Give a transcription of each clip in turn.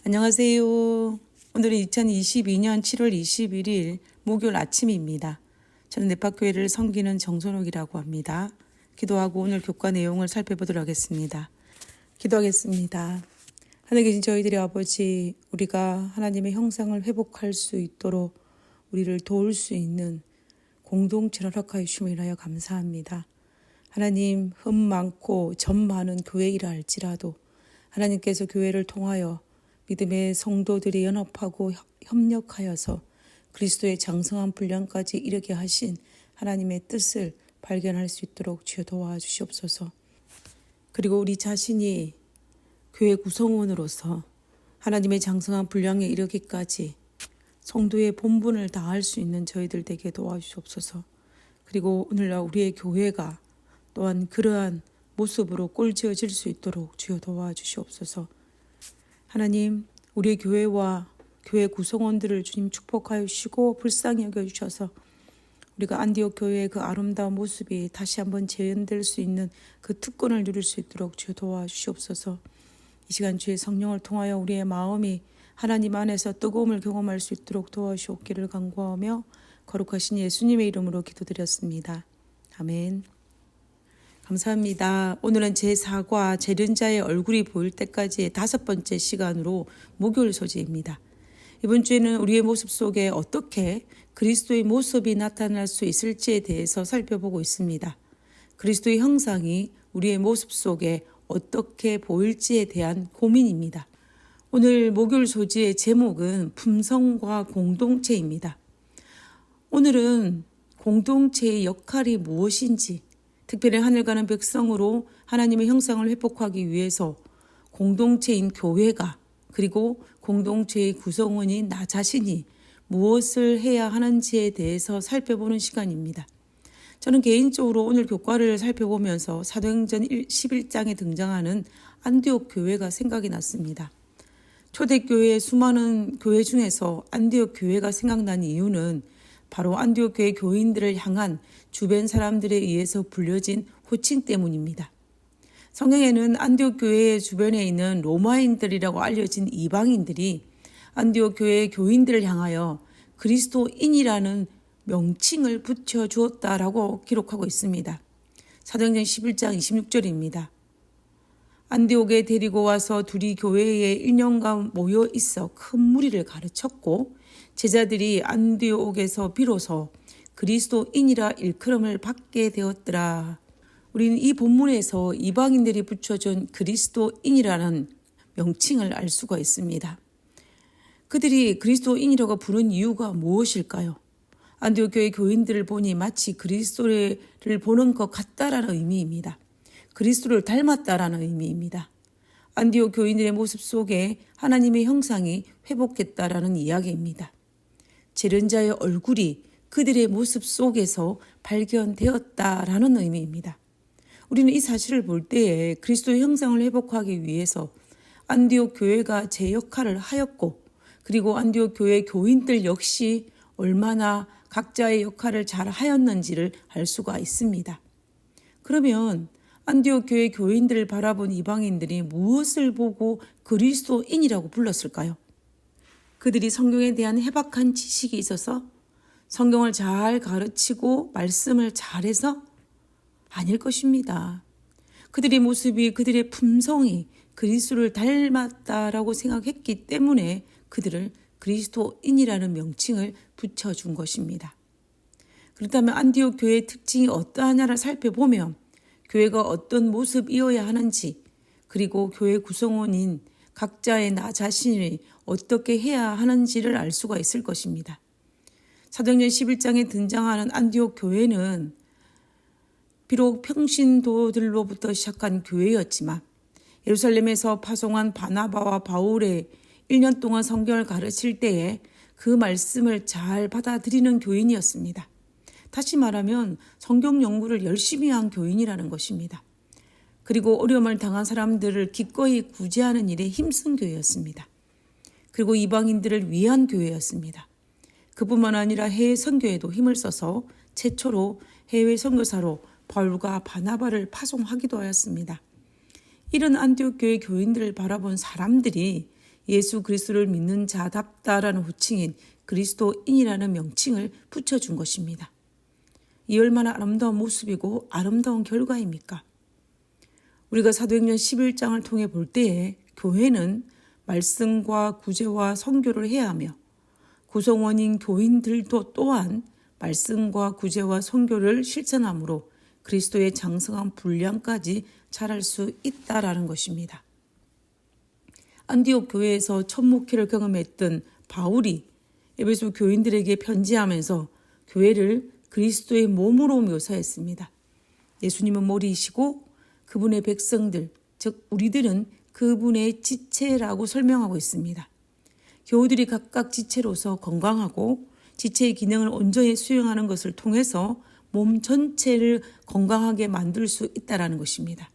안녕하세요. 오늘은 2022년 7월 21일 목요일 아침입니다. 저는 네파교회를 섬기는 정선옥이라고 합니다. 기도하고 오늘 교과 내용을 살펴보도록 하겠습니다. 기도하겠습니다. 하늘에 계신 저희들의 아버지, 우리가 하나님의 형상을 회복할 수 있도록 우리를 도울 수 있는 공동체를 허락하여 주심을 인하여 감사합니다. 하나님, 흠 많고 점 많은 교회이라 할지라도 하나님께서 교회를 통하여 믿음의 성도들이 연합하고 협력하여서 그리스도의 장성한 분량까지 이르게 하신 하나님의 뜻을 발견할 수 있도록 주여 도와주시옵소서. 그리고 우리 자신이 교회 구성원으로서 하나님의 장성한 분량에 이르기까지 성도의 본분을 다할 수 있는 저희들 되게 도와주시옵소서. 그리고 오늘날 우리의 교회가 또한 그러한 모습으로 꼴지어질 수 있도록 주여 도와주시옵소서. 하나님, 우리의 교회와 교회 구성원들을 주님 축복하여 주시고 불쌍히 여겨주셔서 우리가 안디옥 교회의 그 아름다운 모습이 다시 한번 재현될 수 있는 그 특권을 누릴 수 있도록 주여 도와주시옵소서. 이 시간 주의 성령을 통하여 우리의 마음이 하나님 안에서 뜨거움을 경험할 수 있도록 도와주옵기를 간구하며 거룩하신 예수님의 이름으로 기도드렸습니다. 아멘. 감사합니다. 오늘은 제4과 재련자의 얼굴이 보일 때까지의 5번째 시간으로 목요일 소재입니다. 이번 주에는 우리의 모습 속에 어떻게 그리스도의 모습이 나타날 수 있을지에 대해서 살펴보고 있습니다. 그리스도의 형상이 우리의 모습 속에 어떻게 보일지에 대한 고민입니다. 오늘 목요일 소재의 제목은 품성과 공동체입니다. 오늘은 공동체의 역할이 무엇인지, 특별히 하늘 가는 백성으로 하나님의 형상을 회복하기 위해서 공동체인 교회가 그리고 공동체의 구성원인 나 자신이 무엇을 해야 하는지에 대해서 살펴보는 시간입니다. 저는 개인적으로 오늘 교과를 살펴보면서 사도행전 11장에 등장하는 안디옥 교회가 생각이 났습니다. 초대교회의 수많은 교회 중에서 안디옥 교회가 생각난 이유는 바로 안디옥 교회 교인들을 향한 주변 사람들에 의해서 불려진 호칭 때문입니다. 성경에는 안디옥 교회의 주변에 있는 로마인들이라고 알려진 이방인들이 안디옥 교회의 교인들을 향하여 그리스도인이라는 명칭을 붙여주었다라고 기록하고 있습니다. 사도행전 11장 26절입니다. 안디옥에 데리고 와서 둘이 교회에 1년간 모여 있어 큰 무리를 가르쳤고 제자들이 안디옥에서 비로소 그리스도인이라 일컬음을 받게 되었더라. 우리는 이 본문에서 이방인들이 붙여준 그리스도인이라는 명칭을 알 수가 있습니다. 그들이 그리스도인이라고 부른 이유가 무엇일까요? 안디옥 교회 교인들을 보니 마치 그리스도를 보는 것 같다라는 의미입니다. 그리스도를 닮았다라는 의미입니다. 안디옥 교인들의 모습 속에 하나님의 형상이 회복했다라는 이야기입니다. 재련자의 얼굴이 그들의 모습 속에서 발견되었다라는 의미입니다. 우리는 이 사실을 볼 때에 그리스도의 형상을 회복하기 위해서 안디옥 교회가 제 역할을 하였고 그리고 안디옥 교회 교인들 역시 얼마나 각자의 역할을 잘 하였는지를 알 수가 있습니다. 그러면 안디옥 교회 교인들을 바라본 이방인들이 무엇을 보고 그리스도인이라고 불렀을까요? 그들이 성경에 대한 해박한 지식이 있어서 성경을 잘 가르치고 말씀을 잘해서 아닐 것입니다. 그들의 모습이 그들의 품성이 그리스도를 닮았다라고 생각했기 때문에 그들을 그리스도인이라는 명칭을 붙여준 것입니다. 그렇다면 안디옥 교회의 특징이 어떠하냐를 살펴보면 교회가 어떤 모습이어야 하는지 그리고 교회 구성원인 각자의 나 자신을 어떻게 해야 하는지를 알 수가 있을 것입니다. 사도행전 11장에 등장하는 안디옥 교회는 비록 평신도들로부터 시작한 교회였지만 예루살렘에서 파송한 바나바와 바울의 1년 동안 성경을 가르칠 때에 그 말씀을 잘 받아들이는 교인이었습니다. 다시 말하면 성경 연구를 열심히 한 교인이라는 것입니다. 그리고 어려움을 당한 사람들을 기꺼이 구제하는 일에 힘쓴 교회였습니다. 그리고 이방인들을 위한 교회였습니다. 그뿐만 아니라 해외 선교에도 힘을 써서 최초로 해외 선교사로 바울과 바나바를 파송하기도 하였습니다. 이런 안디옥 교회 교인들을 바라본 사람들이 예수 그리스도를 믿는 자답다라는 호칭인 그리스도인이라는 명칭을 붙여준 것입니다. 이 얼마나 아름다운 모습이고 아름다운 결과입니까? 우리가 사도행전 11장을 통해 볼 때에 교회는 말씀과 구제와 선교를 해야 하며 구성원인 교인들도 또한 말씀과 구제와 선교를 실천함으로 그리스도의 장성한 분량까지 자랄 수 있다라는 것입니다. 안디옥 교회에서 첫 목회를 경험했던 바울이 에베소 교인들에게 편지하면서 교회를 그리스도의 몸으로 묘사했습니다. 예수님은 머리이시고 그분의 백성들, 즉 우리들은 그분의 지체라고 설명하고 있습니다. 교우들이 각각 지체로서 건강하고 지체의 기능을 온전히 수행하는 것을 통해서 몸 전체를 건강하게 만들 수 있다는 것입니다.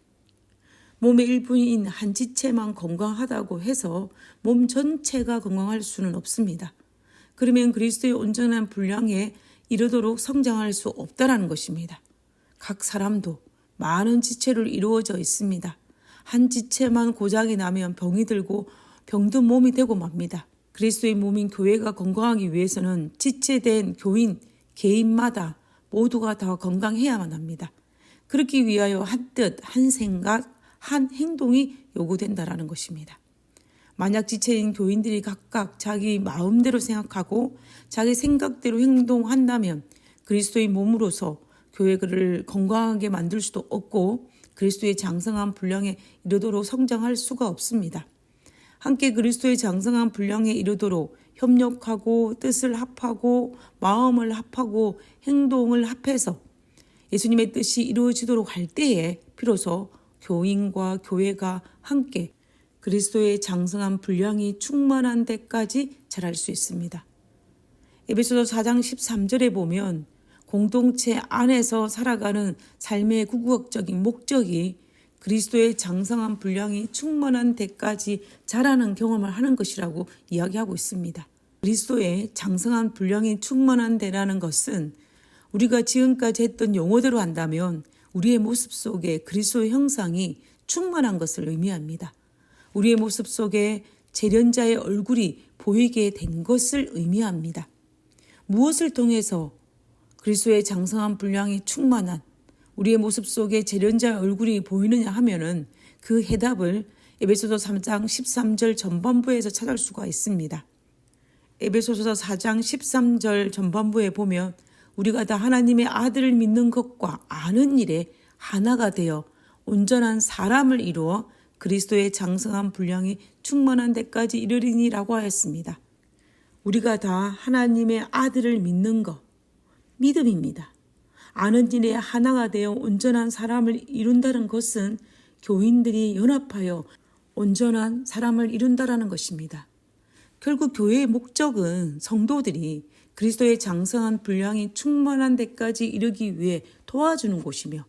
몸의 일부인 한 지체만 건강하다고 해서 몸 전체가 건강할 수는 없습니다. 그러면 그리스도의 온전한 분량에 이르도록 성장할 수 없다는 것입니다. 각 사람도 많은 지체로 이루어져 있습니다. 한 지체만 고장이 나면 병이 들고 병든 몸이 되고 맙니다. 그리스도의 몸인 교회가 건강하기 위해서는 지체된 교인, 개인마다 모두가 다 건강해야만 합니다. 그렇기 위하여 한 뜻, 한 생각, 한 행동이 요구된다라는 것입니다. 만약 지체인 교인들이 각각 자기 마음대로 생각하고 자기 생각대로 행동한다면 그리스도의 몸으로서 교회를 건강하게 만들 수도 없고 그리스도의 장성한 분량에 이르도록 성장할 수가 없습니다. 함께 그리스도의 장성한 분량에 이르도록 협력하고 뜻을 합하고 마음을 합하고 행동을 합해서 예수님의 뜻이 이루어지도록 할 때에 비로소 교인과 교회가 함께 그리스도의 장성한 분량이 충만한 데까지 자랄 수 있습니다. 에베소서 4장 13절에 보면 공동체 안에서 살아가는 삶의 궁극적인 목적이 그리스도의 장성한 분량이 충만한 데까지 자라는 경험을 하는 것이라고 이야기하고 있습니다. 그리스도의 장성한 분량이 충만한 데라는 것은 우리가 지금까지 했던 용어대로 한다면 우리의 모습 속에 그리스도의 형상이 충만한 것을 의미합니다. 우리의 모습 속에 재련자의 얼굴이 보이게 된 것을 의미합니다. 무엇을 통해서 그리스도의 장성한 분량이 충만한 우리의 모습 속에 재련자의 얼굴이 보이느냐 하면은 그 해답을 에베소서 3장 13절 전반부에서 찾을 수가 있습니다. 에베소서 4장 13절 전반부에 보면 우리가 다 하나님의 아들을 믿는 것과 아는 일에 하나가 되어 온전한 사람을 이루어 그리스도의 장성한 분량이 충만한 데까지 이르리니라고 하였습니다. 우리가 다 하나님의 아들을 믿는 것, 믿음입니다. 아는 일에 하나가 되어 온전한 사람을 이룬다는 것은 교인들이 연합하여 온전한 사람을 이룬다라는 것입니다. 결국 교회의 목적은 성도들이 그리스도의 장성한 분량이 충만한 데까지 이르기 위해 도와주는 곳이며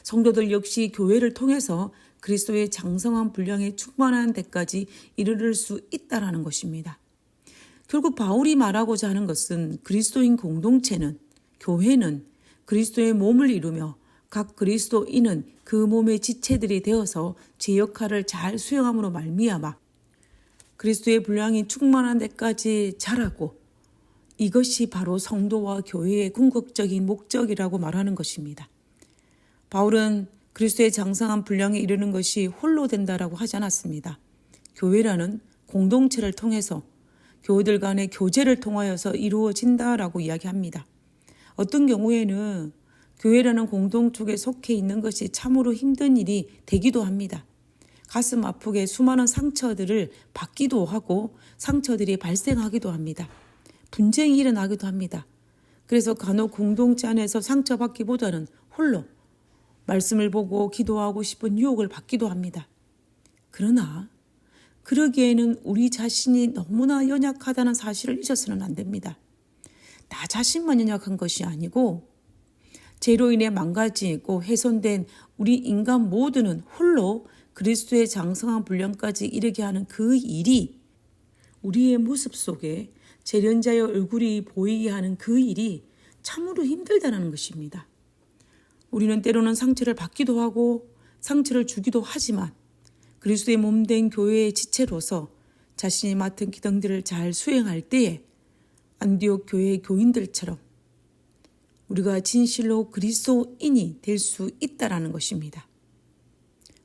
성도들 역시 교회를 통해서 그리스도의 장성한 분량이 충만한 데까지 이르를 수 있다라는 것입니다. 결국 바울이 말하고자 하는 것은 그리스도인 공동체는 교회는 그리스도의 몸을 이루며 각 그리스도인은 그 몸의 지체들이 되어서 제 역할을 잘 수행함으로 말미암아 그리스도의 분량이 충만한 데까지 자라고 이것이 바로 성도와 교회의 궁극적인 목적이라고 말하는 것입니다. 바울은 그리스도의 장성한 분량에 이르는 것이 홀로 된다라고 하지 않았습니다. 교회라는 공동체를 통해서 교우들 간의 교제를 통하여서 이루어진다라고 이야기합니다. 어떤 경우에는 교회라는 공동체에 속해 있는 것이 참으로 힘든 일이 되기도 합니다. 가슴 아프게 수많은 상처들을 받기도 하고 상처들이 발생하기도 합니다. 분쟁이 일어나기도 합니다. 그래서 간혹 공동체 안에서 상처받기보다는 홀로 말씀을 보고 기도하고 싶은 유혹을 받기도 합니다. 그러나 그러기에는 우리 자신이 너무나 연약하다는 사실을 잊어서는 안 됩니다. 나 자신만 연약한 것이 아니고 죄로 인해 망가지고 훼손된 우리 인간 모두는 홀로 그리스도의 장성한 분량까지 이르게 하는 그 일이 우리의 모습 속에 재련자의 얼굴이 보이게 하는 그 일이 참으로 힘들다는 것입니다. 우리는 때로는 상처를 받기도 하고 상처를 주기도 하지만 그리스도의 몸된 교회의 지체로서 자신이 맡은 기능들을 잘 수행할 때에 안디옥 교회의 교인들처럼 우리가 진실로 그리스도인이 될 수 있다라는 것입니다.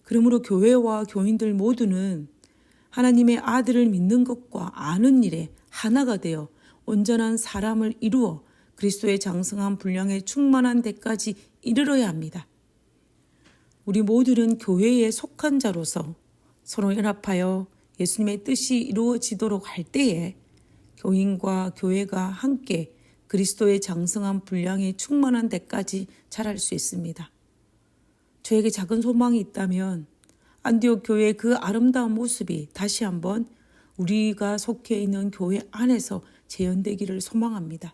그러므로 교회와 교인들 모두는 하나님의 아들을 믿는 것과 아는 일에 하나가 되어 온전한 사람을 이루어 그리스도의 장성한 분량에 충만한 데까지 이르러야 합니다. 우리 모두는 교회에 속한 자로서 서로 연합하여 예수님의 뜻이 이루어지도록 할 때에 교인과 교회가 함께 그리스도의 장성한 분량에 충만한 데까지 자랄 수 있습니다. 저에게 작은 소망이 있다면 안디옥 교회의 그 아름다운 모습이 다시 한번 우리가 속해 있는 교회 안에서 재현되기를 소망합니다.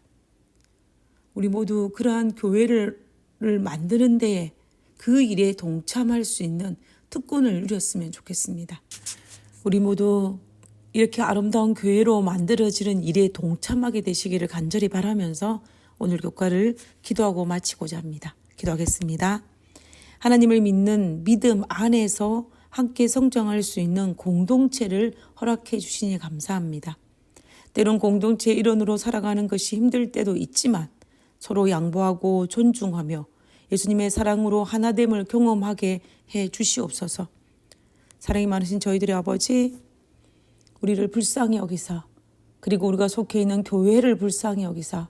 우리 모두 그러한 교회를 만드는 데에 그 일에 동참할 수 있는 특권을 누렸으면 좋겠습니다. 우리 모두 이렇게 아름다운 교회로 만들어지는 일에 동참하게 되시기를 간절히 바라면서 오늘 교과를 기도하고 마치고자 합니다. 기도하겠습니다. 하나님을 믿는 믿음 안에서 함께 성장할 수 있는 공동체를 허락해 주시니 감사합니다. 때론 공동체의 일원으로 살아가는 것이 힘들 때도 있지만 서로 양보하고 존중하며 예수님의 사랑으로 하나됨을 경험하게 해 주시옵소서. 사랑이 많으신 저희들의 아버지, 우리를 불쌍히 여기사 그리고 우리가 속해 있는 교회를 불쌍히 여기사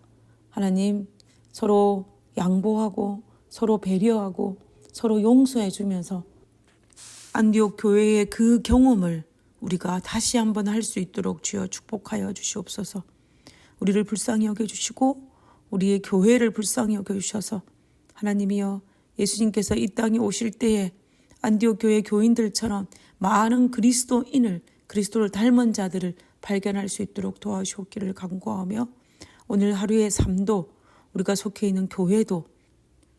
하나님 서로 양보하고 서로 배려하고 서로 용서해 주면서 안디옥 교회의 그 경험을 우리가 다시 한번 할 수 있도록 주여 축복하여 주시옵소서. 우리를 불쌍히 여겨주시고 우리의 교회를 불쌍히 여겨주셔서 하나님이여 예수님께서 이 땅에 오실 때에 안디옥 교회 교인들처럼 많은 그리스도를 닮은 자들을 발견할 수 있도록 도와주옵기를 간구하며 오늘 하루의 삶도 우리가 속해 있는 교회도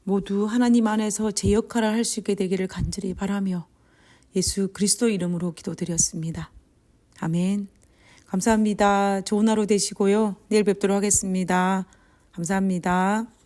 모두 하나님 안에서 제 역할을 할 수 있게 되기를 간절히 바라며 예수 그리스도 이름으로 기도드렸습니다. 아멘. 감사합니다. 좋은 하루 되시고요. 내일 뵙도록 하겠습니다. 감사합니다.